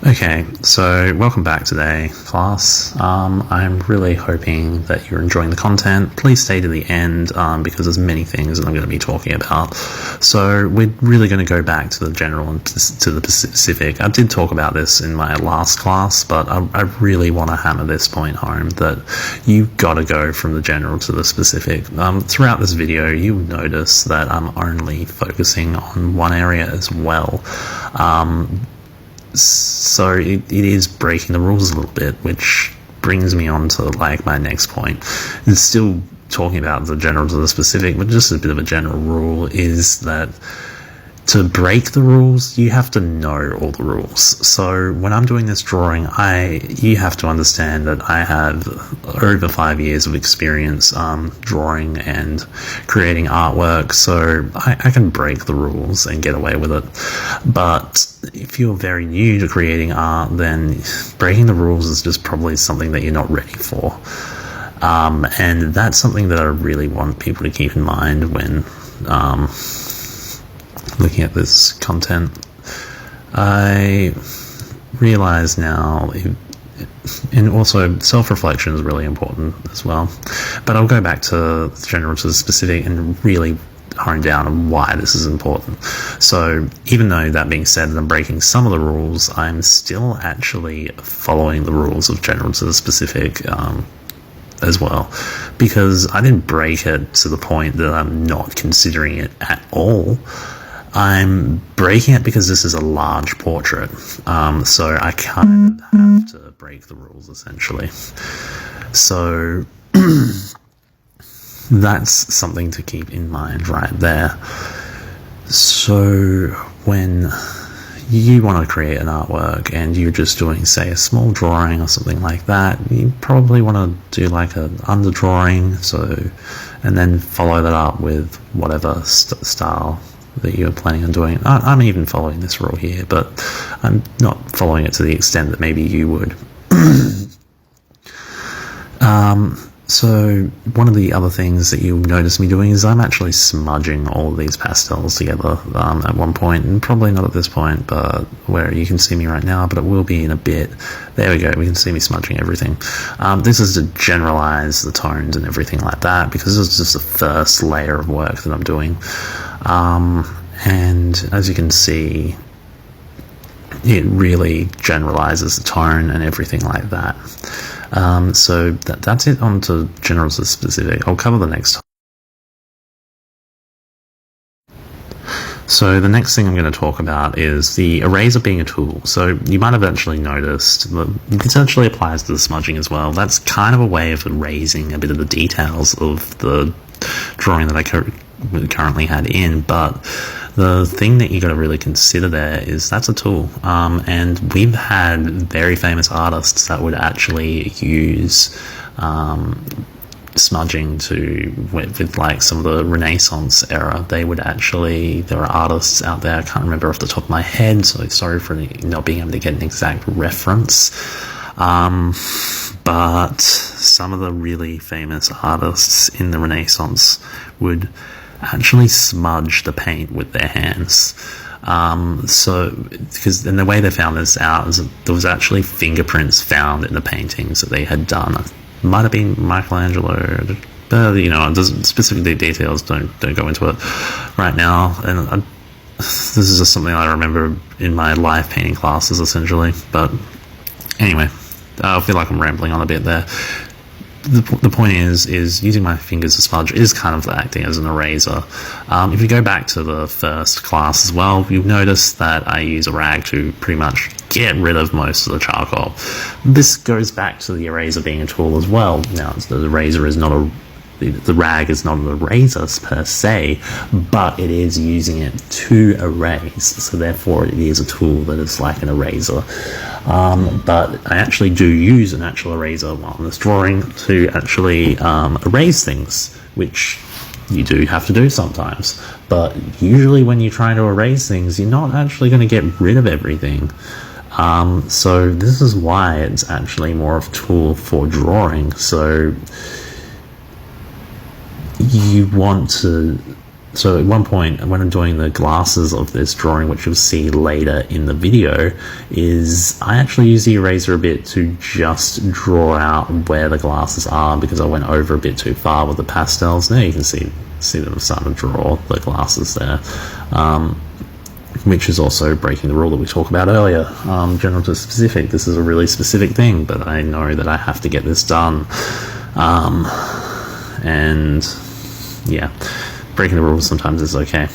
Okay, so welcome back today, class. I'm really hoping that you're enjoying the content. Please stay to the end because there's many things that I'm going to be talking about. So we're really going to go back to the general and to the specific. I did talk about this in my last class, but I really want to hammer this point home that you've got to go from the general to the specific. Throughout this video, you'll notice that I'm only focusing on one area as well. So it is breaking the rules a little bit, which brings me on to like my next point. It's still talking about the general to the specific, but just a bit of a general rule is that to break the rules, you have to know all the rules. So when I'm doing this drawing, you have to understand that I have over 5 years of experience drawing and creating artwork, so I can break the rules and get away with it. But if you're very new to creating art, then breaking the rules is just probably something that you're not ready for. And that's something that I really want people to keep in mind when looking at this content. I realize now, and also self-reflection is really important as well, but I'll go back to the general to the specific and really hone down on why this is important. So even though that being said, I'm breaking some of the rules, I'm still actually following the rules of general to the specific as well, because I didn't break it to the point that I'm not considering it at all. I'm breaking it because this is a large portrait, so I kind of have to break the rules essentially. So that's something to keep in mind right there. So when you want to create an artwork and you're just doing, say, a small drawing or something like that, you probably want to do like an underdrawing, and then follow that up with whatever style that you're planning on doing. I'm even following this rule here, but I'm not following it to the extent that maybe you would. So one of the other things that you'll notice me doing is I'm actually smudging all of these pastels together at one point, and probably not at this point, but where you can see me right now, but it will be in a bit. There we go, we can see me smudging everything. This is to generalize the tones and everything like that, because this is just the first layer of work that I'm doing. And as you can see, it really generalizes the tone and everything like that. So that's it on to general to specific. I'll cover the next time. So the next thing I'm going to talk about is the eraser being a tool. So you might have actually noticed that it essentially applies to the smudging as well. That's kind of a way of erasing a bit of the details of the drawing that I currently had in, but the thing that you got to really consider there is that's a tool, and we've had very famous artists that would actually use smudging with like some of the Renaissance era. There are artists out there, I can't remember off the top of my head, so sorry for not being able to get an exact reference, but some of the really famous artists in the Renaissance would actually smudge the paint with their hands. And the way they found this out is that there was actually fingerprints found in the paintings that they had done. It might have been Michelangelo, but specific details don't go into it right now. And this is just something I remember in my live painting classes essentially. But anyway, I feel like I'm rambling on a bit there. The point is using my fingers to smudge is kind of acting as an eraser. If you go back to the first class as well, you'll notice that I use a rag to pretty much get rid of most of the charcoal. This goes back to the eraser being a tool as well. Now, the rag is not an eraser per se, but it is using it to erase, so therefore it is a tool that is like an eraser. But I actually do use an actual eraser while I'm drawing to actually erase things, which you do have to do sometimes. But usually when you're trying to erase things, you're not actually going to get rid of everything. So this is why it's actually more of a tool for drawing. So you want to So at one point, when I'm doing the glasses of this drawing, which you'll see later in the video, is I actually use the eraser a bit to just draw out where the glasses are, because I went over a bit too far with the pastels. Now you can see that I'm starting to draw the glasses there, which is also breaking the rule that we talked about earlier. General to specific. This is a really specific thing, but I know that I have to get this done. And yeah, breaking the rules sometimes is okay.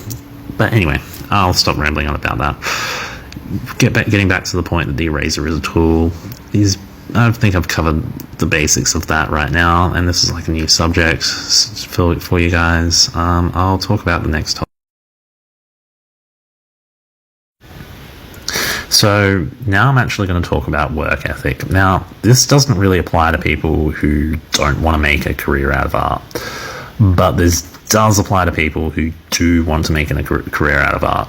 But anyway, I'll stop rambling on about that. Getting back to the point that the eraser is a tool. I think I've covered the basics of that right now, and this is like a new subject for you guys. I'll talk about the next topic. So now I'm actually going to talk about work ethic. Now, this doesn't really apply to people who don't want to make a career out of art, but this does apply to people who do want to make a career out of art.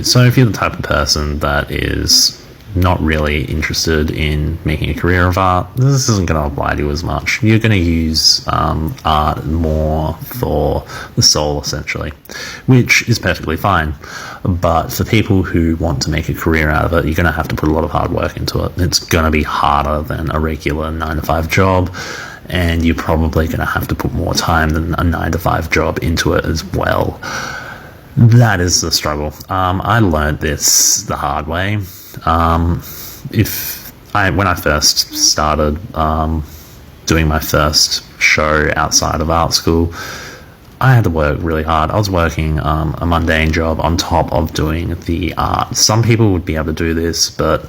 So if you're the type of person that is not really interested in making a career of art, this isn't going to apply to you as much. You're going to use art more for the soul, essentially, which is perfectly fine. But for people who want to make a career out of it, you're going to have to put a lot of hard work into it. It's going to be harder than a regular 9-to-5 job, and you're probably going to have to put more time than a 9-to-5 job into it as well. That is the struggle. I learned this the hard way. When I first started doing my first show outside of art school, I had to work really hard. I was working a mundane job on top of doing the art. Some people would be able to do this, but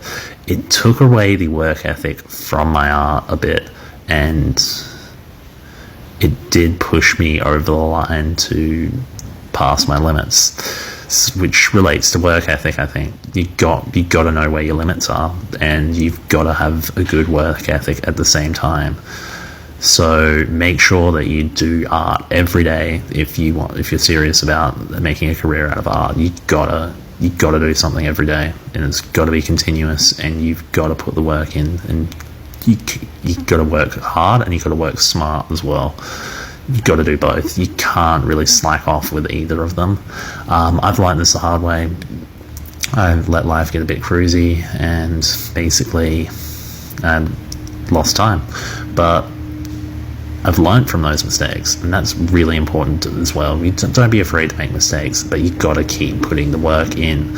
it took away the work ethic from my art a bit, and it did push me over the line to past my limits, which relates to work ethic. I think you got to know where your limits are, and you've got to have a good work ethic at the same time. So make sure that you do art every day if you're serious about making a career out of art. You gotta do something every day, and it's got to be continuous, and you've got to put the work in, and you got to work hard, and you got to work smart as well. You've got to do both. You can't really slack off with either of them. I've learned this the hard way. I let life get a bit cruisy, and basically lost time. But I've learned from those mistakes, and that's really important as well. Don't be afraid to make mistakes, but you've got to keep putting the work in,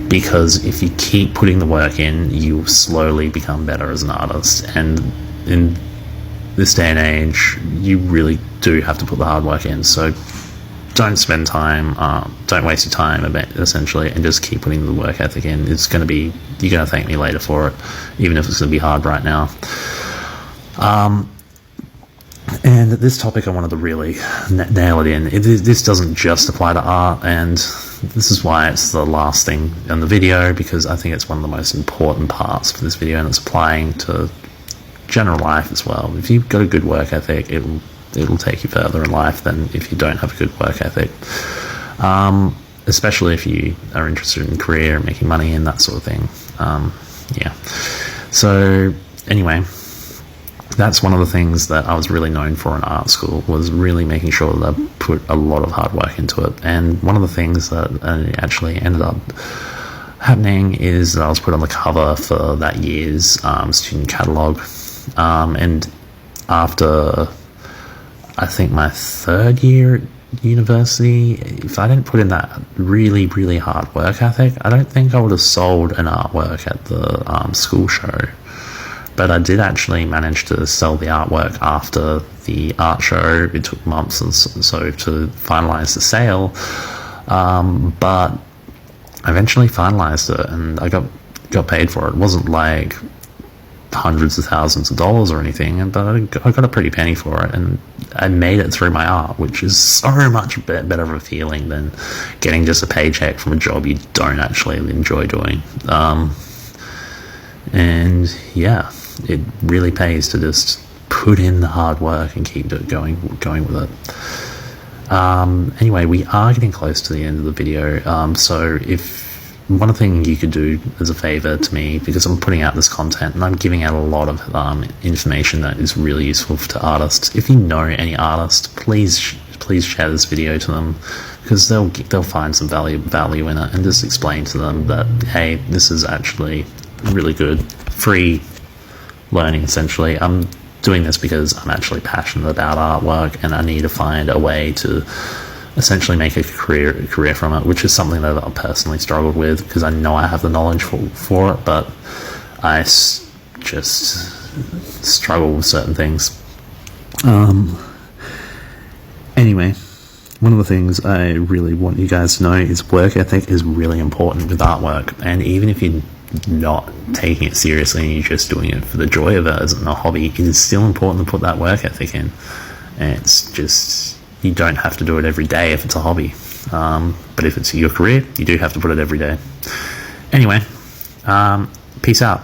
because if you keep putting the work in, you slowly become better as an artist. And in this day and age, you really do have to put the hard work in. So don't spend time, don't waste your time, essentially, and just keep putting the work ethic in. You're going to thank me later for it, even if it's going to be hard right now. And this topic, I wanted to really nail it in. This doesn't just apply to art, and this is why it's the last thing in the video, because I think it's one of the most important parts for this video, and it's applying to general life as well. If you've got a good work ethic, it'll take you further in life than if you don't have a good work ethic. Especially if you are interested in career and making money and that sort of thing. Yeah. So anyway, that's one of the things that I was really known for in art school, was really making sure that I put a lot of hard work into it. And one of the things that actually ended up happening is that I was put on the cover for that year's student catalogue. And after, I think, my third year at university, if I didn't put in that really, really hard work ethic, I don't think I would have sold an artwork at the school show. But I did actually manage to sell the artwork after the art show. It took months and so to finalise the sale, but I eventually finalised it, and I got paid for it. It wasn't like hundreds of thousands of dollars or anything, but I got a pretty penny for it, and I made it through my art, which is so much better of a feeling than getting just a paycheck from a job you don't actually enjoy doing. And yeah, it really pays to just put in the hard work and keep it going with it. Anyway, we are getting close to the end of the video, so if one thing you could do as a favor to me, because I'm putting out this content and I'm giving out a lot of information that is really useful to artists. If you know any artist, please please share this video to them, because they'll find some value in it, and just explain to them that, hey, this is actually really good, free learning. Essentially, I'm doing this because I'm actually passionate about artwork, and I need to find a way to essentially make a career from it, which is something that I've personally struggled with, because I know I have the knowledge for it, but I just struggle with certain things. Anyway, one of the things I really want you guys to know is work ethic is really important with artwork, and even if you're not taking it seriously and you're just doing it for the joy of it as a hobby, it is still important to put that work ethic in. And it's just, you don't have to do it every day if it's a hobby, but if it's your career, you do have to put it every day. Anyway, peace out.